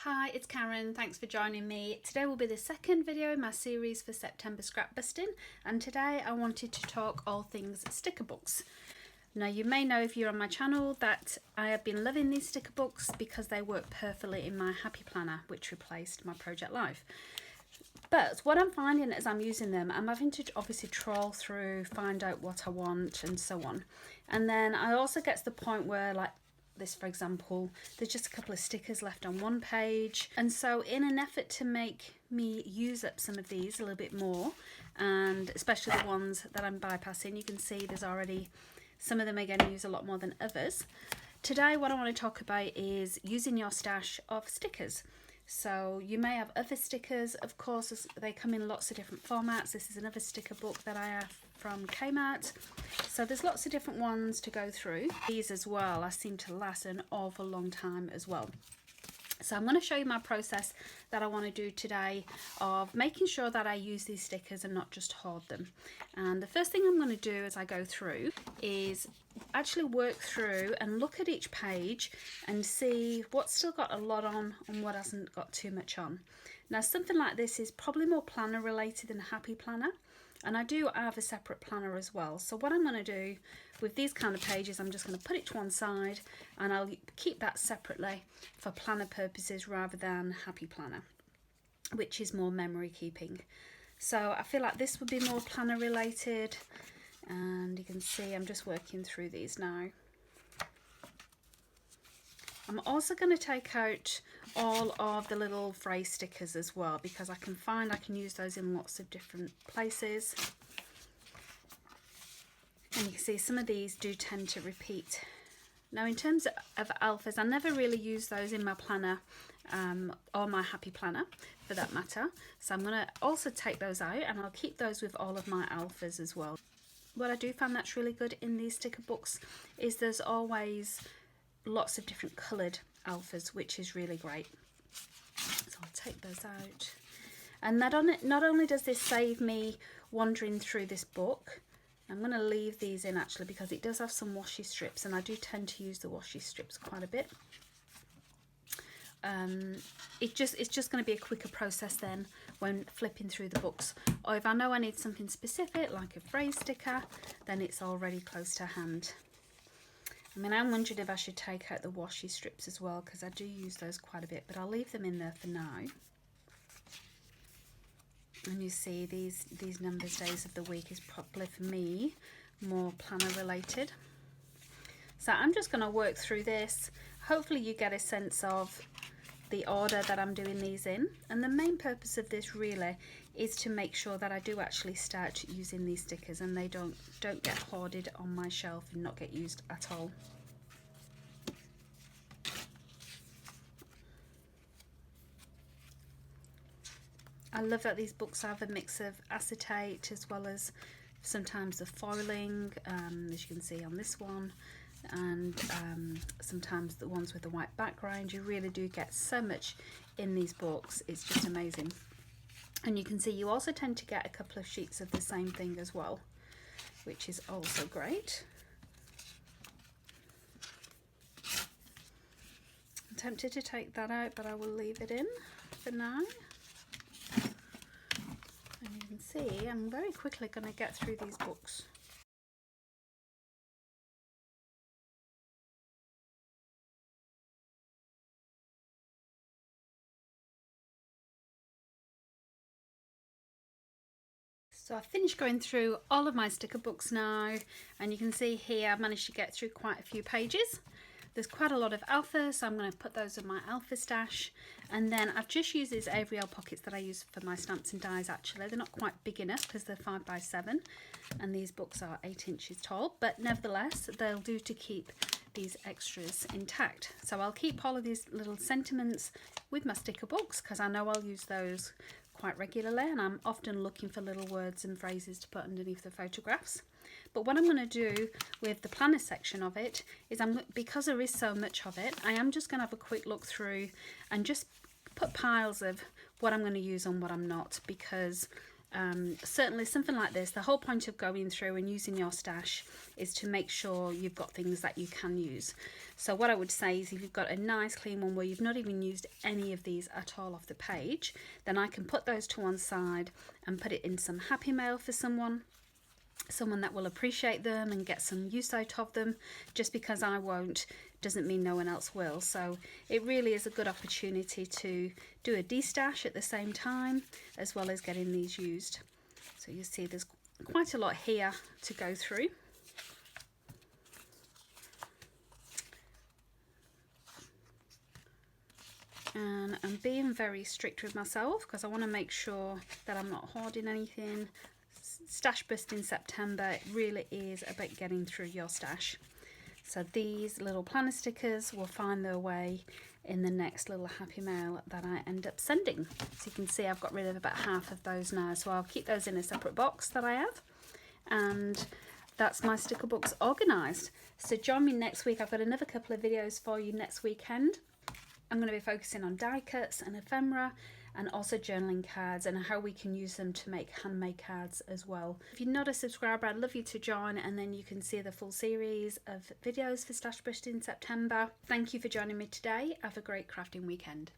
Hi, it's Karen. Thanks for joining me. Today will be the second video in my series for September scrap busting, and today I wanted to talk all things sticker books. Now, you may know if you're on my channel that I have been loving these sticker books because they work perfectly in my Happy Planner, which replaced my Project Life. But what I'm finding as I'm using them, I'm having to obviously trawl through, find out what I want and so on. And then I also get to the point where, like this for example, there's just a couple of stickers left on one page. And so in an effort to make me use up some of these a little bit more, and especially the ones that I'm bypassing, you can see there's already some of them are going to use a lot more than others. Today what I want to talk about is using your stash of stickers. So you may have other stickers, of course, they come in lots of different formats. This is another sticker book that I have from Kmart. So there's lots of different ones to go through. These as well, I seem to last an awful long time as well. So I'm going to show you my process that I want to do today of making sure that I use these stickers and not just hoard them. And the first thing I'm going to do as I go through is actually work through and look at each page and see what's still got a lot on and what hasn't got too much on. Now, something like this is probably more planner related than a Happy Planner. And I do have a separate planner as well. So what I'm going to do with these kind of pages, I'm just going to put it to one side and I'll keep that separately for planner purposes rather than Happy Planner, which is more memory keeping. So I feel like this would be more planner related, and you can see I'm just working through these now. I'm also going to take out all of the little phrase stickers as well, because I can find I can use those in lots of different places. And you can see some of these do tend to repeat. Now, in terms of alphas, I never really use those in my planner or my Happy Planner for that matter. So I'm going to also take those out and I'll keep those with all of my alphas as well. What I do find that's really good in these sticker books is there's always lots of different coloured alphas, which is really great. So I'll take those out. And not only does this save me wandering through this book, I'm going to leave these in actually because it does have some washi strips, and I do tend to use the washi strips quite a bit. It's just going to be a quicker process then when flipping through the books, or if I know I need something specific like a phrase sticker, then it's already close to hand. I mean, I'm wondering if I should take out the washi strips as well, because I do use those quite a bit, but I'll leave them in there for now. And you see these numbers days of the week is probably for me more planner related. So I'm just going to work through this. Hopefully you get a sense of the order that I'm doing these in, and the main purpose of this really is to make sure that I do actually start using these stickers and they don't get hoarded on my shelf and not get used at all. I love that these books have a mix of acetate as well as sometimes the foiling, as you can see on this one, and sometimes the ones with the white background. You really do get so much in these books, it's just amazing. And you can see you also tend to get a couple of sheets of the same thing as well, which is also great. I'm tempted to take that out, but I will leave it in for now. And you can see I'm very quickly going to get through these books. So I've finished going through all of my sticker books now, and you can see here I've managed to get through quite a few pages. There's quite a lot of alpha, so I'm going to put those in my alpha stash. And then I've just used these Ariel pockets that I use for my stamps and dies actually. They're not quite big enough because they're 5x7 and these books are 8 inches tall, but nevertheless they'll do to keep these extras intact. So I'll keep all of these little sentiments with my sticker books because I know I'll use those quite regularly, and I'm often looking for little words and phrases to put underneath the photographs. But what I'm going to do with the planner section of it is because there is so much of it, I am just going to have a quick look through and just put piles of what I'm going to use and what I'm not, because Certainly something like this, the whole point of going through and using your stash is to make sure you've got things that you can use. So what I would say is if you've got a nice clean one where you've not even used any of these at all off the page, then I can put those to one side and put it in some happy mail for someone that will appreciate them and get some use out of them. Just because I won't doesn't mean no one else will. So it really is a good opportunity to do a destash at the same time as well as getting these used. So you see there's quite a lot here to go through. And I'm being very strict with myself because I want to make sure that I'm not hoarding anything. Stash Bust in September, it really is about getting through your stash. So these little planner stickers will find their way in the next little happy mail that I end up sending. So you can see I've got rid of about half of those now, so I'll keep those in a separate box that I have. And that's my sticker books organised. So join me next week. I've got another couple of videos for you next weekend. I'm going to be focusing on die cuts and ephemera, and also journaling cards and how we can use them to make handmade cards as well. If you're not a subscriber, I'd love you to join, and then you can see the full series of videos for Stash Bust in September. Thank you for joining me today. Have a great crafting weekend.